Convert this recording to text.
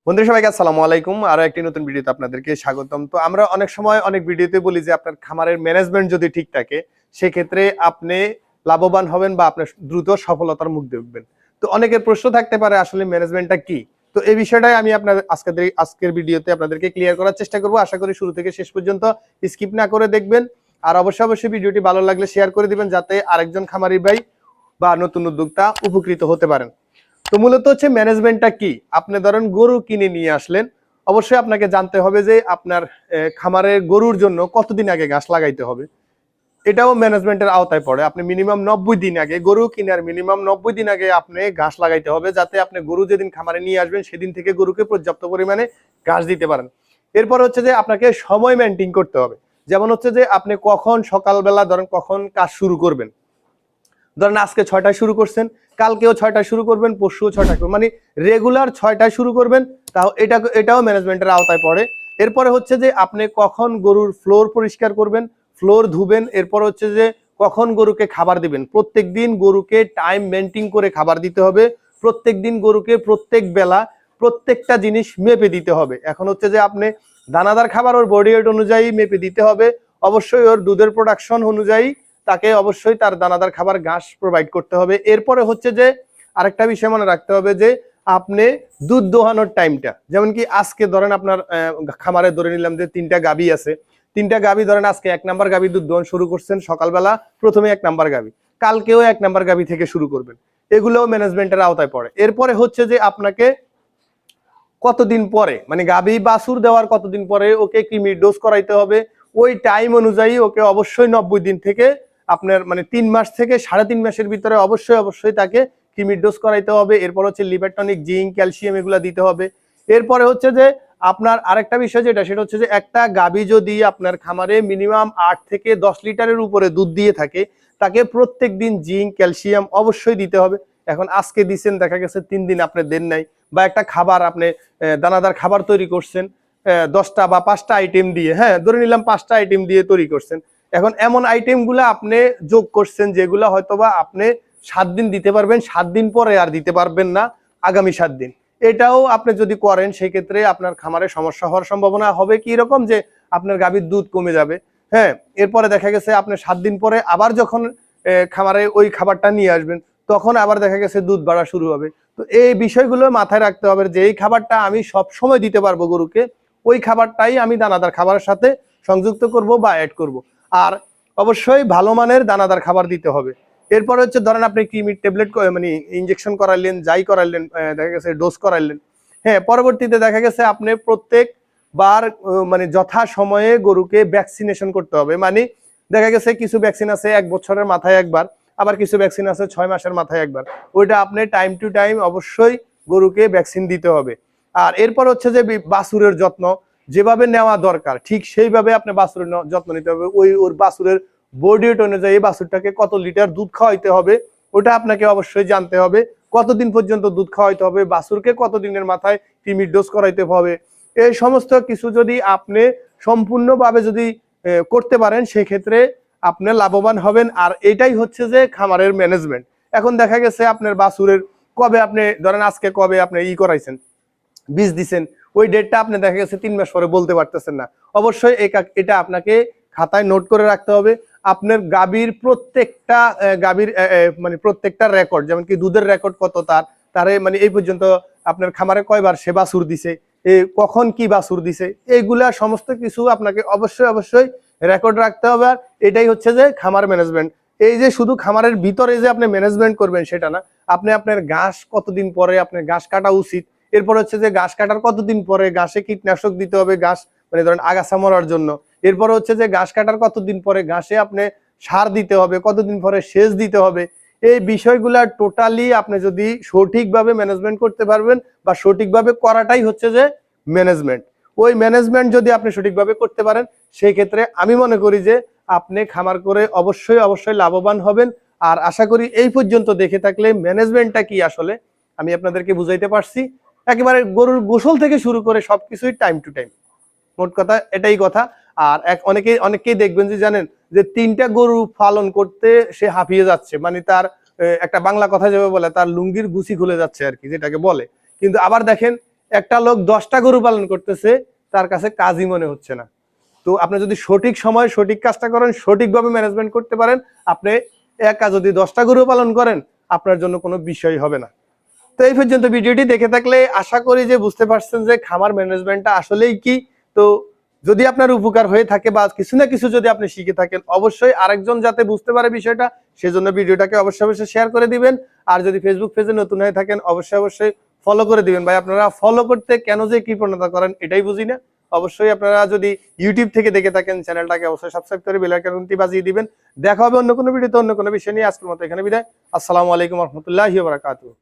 বন্ধুরা সবাইকে আসসালামু আলাইকুম। আরো একটি নতুন ভিডিওতে আপনাদেরকে স্বাগতম। তো আমরা অনেক সময় অনেক ভিডিওতে বলি যে আপনার খামারের ম্যানেজমেন্ট যদি ঠিক থাকে সেক্ষেত্রে আপনি লাভবান হবেন বা আপনার দ্রুত সফলতার মুখ দেখবেন। তো অনেকের প্রশ্ন থাকতে পারে আসলে ম্যানেজমেন্টটা কি। তো এই বিষয়টাই আমি আপনাদের আজকের ভিডিওতে আপনাদেরকে ক্লিয়ার করার চেষ্টা করব। আশা করি শুরু থেকে শেষ পর্যন্ত স্কিপ না করে দেখবেন। আর অবশ্যই ভিডিওটি ভালো লাগলে শেয়ার করে দিবেন যাতে আরেকজন খামারি ভাই বা নতুন উদ্যোক্তা উপকৃত হতে পারেন। তো মূলত হচ্ছে ম্যানেজমেন্টটা কি। আপনি ধরেন গরু কিনে নিয়ে আসলেন, অবশ্যই আপনাকে জানতে হবে যে আপনার খামারে গরুর জন্য কতদিন আগে ঘাস লাগাইতে হবে। এটাও ম্যানেজমেন্টের আওতায় পড়ে। আপনি মিনিমাম 90 দিন আগে গরু কিনার মিনিমাম 90 দিন আগে আপনি ঘাস লাগাইতে হবে, যাতে আপনি গরু যেদিন খামারে নিয়ে আসবেন সেদিন থেকে গরুকে পর্যাপ্ত পরিমাণে ঘাস দিতে পারেন। এরপর হচ্ছে যে আপনাকে সময় মেনটেন করতে হবে। যেমন হচ্ছে যে আপনি কখন সকালবেলা ধরেন কখন কাজ শুরু করবেন। ধরেন আজকে 6টায় শুরু করছেন, কালকেও 6টায় শুরু করবেন, পরশুও 6টায় করবেন, মানে রেগুলার 6টায় শুরু করবেন। তাও এটাও ম্যানেজমেন্টের আওতায় পড়ে। এরপরে হচ্ছে যে আপনি কখন গরুর ফ্লোর পরিষ্কার করবেন, ফ্লোর ধুবেন। এরপর হচ্ছে যে কখন গরুকে খাবার দিবেন। প্রত্যেক দিন গরুকে টাইম মেনটেন করে খাবার দিতে হবে। প্রত্যেক দিন গরুকে প্রত্যেক বেলা প্রত্যেকটা জিনিস মেপে দিতে হবে। এখন হচ্ছে যে আপনি দানাদার খাবার ওর বডি ওয়েট অনুযায়ী মেপে দিতে হবে। অবশ্যই ওর দুধের প্রোডাকশন অনুযায়ী তাকে অবশ্যই তার দানাদার খাবার ঘাস প্রোভাইড করতে হবে। এরপরে হচ্ছে যে আরেকটা বিষয় মনে রাখতে হবে যে আপনি দুধ দোহানোর টাইমটা, যেমন কি আজকে ধরেন আপনার খামারে ধরে নিলাম যে 3টা গাভী আছে, 3টা গাভী ধরেন আজকে 1 নাম্বার গাভী দুধ দোহন শুরু করছেন সকালবেলা, প্রথমে 1 নাম্বার গাভী, কালকেও 1 নাম্বার গাভী থেকে শুরু করবেন। এগুলোও ম্যানেজমেন্টের আওতায় পড়ে। এরপরে হচ্ছে যে আপনাকে কতদিন পরে, মানে গাভী বাছুর দেওয়ার কতদিন পরে ওকে কৃমির ডোজ করাইতে হবে। ওই টাইম অনুযায়ী ওকে অবশ্যই 90 দিন থেকে আপনার মানে 3 মাস থেকে 3.5 মাসের ভিতরে অবশ্যই তাকে কৃমির ডোজ করাইতে হবে। এরপর হচ্ছে লিভার টনিক, জিঙ্ক, ক্যালসিয়াম এগুলা দিতে হবে। এরপরে হচ্ছে যে আপনার আরেকটা বিষয় সেটা হচ্ছে যে একটা গাভী যদি আপনার খামারে মিনিমাম 8 থেকে 10 লিটারের উপরে দুধ দিয়ে থাকে, তাকে প্রত্যেক দিন জিঙ্ক, ক্যালসিয়াম অবশ্যই দিতে হবে। এখন আজকে দিচ্ছেন, দেখা গেছে 3 দিন আপনি দেন নাই, বা একটা খাবার আপনি দানাদার খাবার তৈরি করছেন 10টা বা 5টা আইটেম দিয়ে, হ্যাঁ ধরে নিলাম 5টা আইটেম দিয়ে তৈরি করছেন। এখন এমন আইটেমগুলো আপনি যোগ করছেন যেগুলো হয়তোবা আপনি 7 দিন দিতে পারবেন, 7 দিন পরে আর দিতে পারবেন না আগামী 7 দিন। এটাও আপনি যদি করেন সেক্ষেত্রে আপনার খামারে সমস্যা হওয়ার সম্ভাবনা হবে কি রকম, যে আপনার গাভীর দুধ কমে যাবে। হ্যাঁ, এরপরে দেখা গেছে আপনি 7 দিন পরে আবার যখন খামারে ওই খাবারটা নিয়ে আসবেন তখন আবার দেখা গেছে দুধ বাড়া শুরু হবে। তো এই বিষয়গুলো মাথায় রাখতে হবে যে এই খাবারটা আমি সব সময় দিতে পারবো গরুকে, ওই খাবারটাই আমি দানাদার খাবারের সাথে সংযুক্ত করব বা অ্যাড করব। আর অবশ্যই ভালো মানের দানাদার খাবার দিতে হবে। এরপর হচ্ছে ধরেন আপনি কৃমির ট্যাবলেট মানে ইনজেকশন করাইলেন, যাই করাইলেন, দেখা গেছে ডোজ করাইলেন। হ্যাঁ, পরবর্তীতে দেখা গেছে আপনি প্রত্যেকবার মানে যথা সময়ে গরুকে ভ্যাকসিনেশন করতে হবে। মানে দেখা গেছে কিছু ভ্যাকসিন আছে 1 বছরের মাথায় একবার, আবার কিছু ভ্যাকসিন আছে 6 মাসের মাথায় একবার। ওইটা আপনি টাইম টু টাইম অবশ্যই গরুকে ভ্যাকসিন দিতে হবে। আর এরপর হচ্ছে যে বাছুরের যত্ন যেভাবে নেওয়া দরকার ঠিক সেইভাবে আপনি বাছুরের যত্ন নিতে হবে। ওর বাছুরের বডি ওয়েট অনুযায়ী বাছুরটাকে কত লিটার দুধ খাওয়াইতে হবে ওটা আপনাকে অবশ্যই জানতে হবে। কতদিন পর্যন্ত দুধ খাওয়াইতে হবে, বাছুরকে কতদিনের মাথায় কৃমির ডোজ করাইতে হবে। এই সমস্ত কিছু যদি আপনি সম্পূর্ণভাবে যদি করতে পারেন সেক্ষেত্রে আপনি লাভবান হবেন। আর এটাই হচ্ছে যে খামারের ম্যানেজমেন্ট। এখন দেখা গেছে আপনার বাছুরের কবে আপনি ধরেন আজকে কবে আপনি করাইছেন, বীজ দিছেন, ওই ডেটটা আপনি দেখা গেছে 3 মাস পরে বলতে পারতেছেন না। অবশ্যই এটা আপনাকে খাতায় নোট করে রাখতে হবে। আপনার গাভীর প্রত্যেকটা মানে প্রত্যেকটা রেকর্ড, যেমন কি দুধের রেকর্ড কত তারে মানে এই পর্যন্ত আপনার খামারে কয়বার সে বাছুর দিছে, কখন কি বাছুর দিছে, এইগুলা সমস্ত কিছু আপনাকে অবশ্যই রেকর্ড রাখতে হবে। আর এটাই হচ্ছে যে খামার ম্যানেজমেন্ট। এই যে শুধু খামারের ভিতরে যে আপনি ম্যানেজমেন্ট করবেন সেটা না, আপনি আপনার ঘাস কতদিন পরে আপনার ঘাস কাটা উচিত। এরপর হচ্ছে যে ঘাস কাটার কতদিন পরে ঘাসে কীটনাশক দিতে হবে, ঘাস মানে ধরেন আগাছা মরার জন্য। এরপর হচ্ছে যে ঘাস কাটার কতদিন পরে ঘাসে আপনি সার দিতে হবে, কতদিন পরে সেচ দিতে হবে। এই বিষয়গুলা টোটালি আপনি যদি সঠিকভাবে ম্যানেজমেন্ট করতে পারবেন বা সঠিকভাবে করাটাই হচ্ছে যে ম্যানেজমেন্ট। ওই ম্যানেজমেন্ট যদি আপনি সঠিকভাবে করতে পারেন সেই ক্ষেত্রে আমি মনে করি যে আপনি খামার করে অবশ্যই লাভবান হবেন। আর আশা করি এই পর্যন্ত দেখে থাকলে ম্যানেজমেন্টটা কি আসলে আমি আপনাদেরকে বুঝাইতে পারছি। একেবারে গরুর গোসল থেকে শুরু করে সবকিছুই টাইম টু টাইম, মোট কথা এটাই কথা। আর অনেকেই দেখবেন যে জানেন যে 3টা গরু পালন করতে সে হাঁপিয়ে যাচ্ছে, মানে তার একটা বাংলা কথা যেভাবে বলে তার লুঙ্গির গুছি খুলে যাচ্ছে আর কি, যেটাকে বলে। কিন্তু আবার দেখেন একটা লোক 10টা গরু পালন করতেছে, তার কাছে কাজই মনে হচ্ছে না। তো আপনি যদি সঠিক সময় সঠিক কাজটা করেন, সঠিকভাবে ম্যানেজমেন্ট করতে পারেন, আপনি একা যদি 10টা গরু পালন করেন আপনার জন্য কোনো বিষয় হবে না। তো এই পর্যন্ত ভিডিওটি দেখে থাকলে আশা করি যে বুঝতে পারছেন যে খামার ম্যানেজমেন্টটা আসলেই কি। তো যদি আপনার উপকার হয়ে থাকে বা কিছু না কিছু যদি আপনি শিখে থাকেন, অবশ্যই আরেকজন যাতে বুঝতে পারে বিষয়টা, সেজন্য ভিডিওটাকে অবশ্যই অবশ্যই শেয়ার করে দিবেন। আর যদি ফেসবুক পেজে নতুন হয়ে থাকেন অবশ্যই অবশ্যই ফলো করে দিবেন। ভাই আপনারা ফলো করতে কেন যে কৃপণতা করেন এটাই বুঝি না। অবশ্যই আপনারা যদি ইউটিউব থেকে দেখে থাকেন চ্যানেলটাকে অবশ্যই সাবস্ক্রাইব করে বেল আইকনটি বাজিয়ে দিবেন। দেখা হবে অন্য কোনো ভিডিওতে অন্য কোনো বিষয় নিয়ে। আজকের মতো এখানে বিদায়। আসসালামু আলাইকুম ওয়া রাহমাতুল্লাহি ওয়া বারাকাতুহু।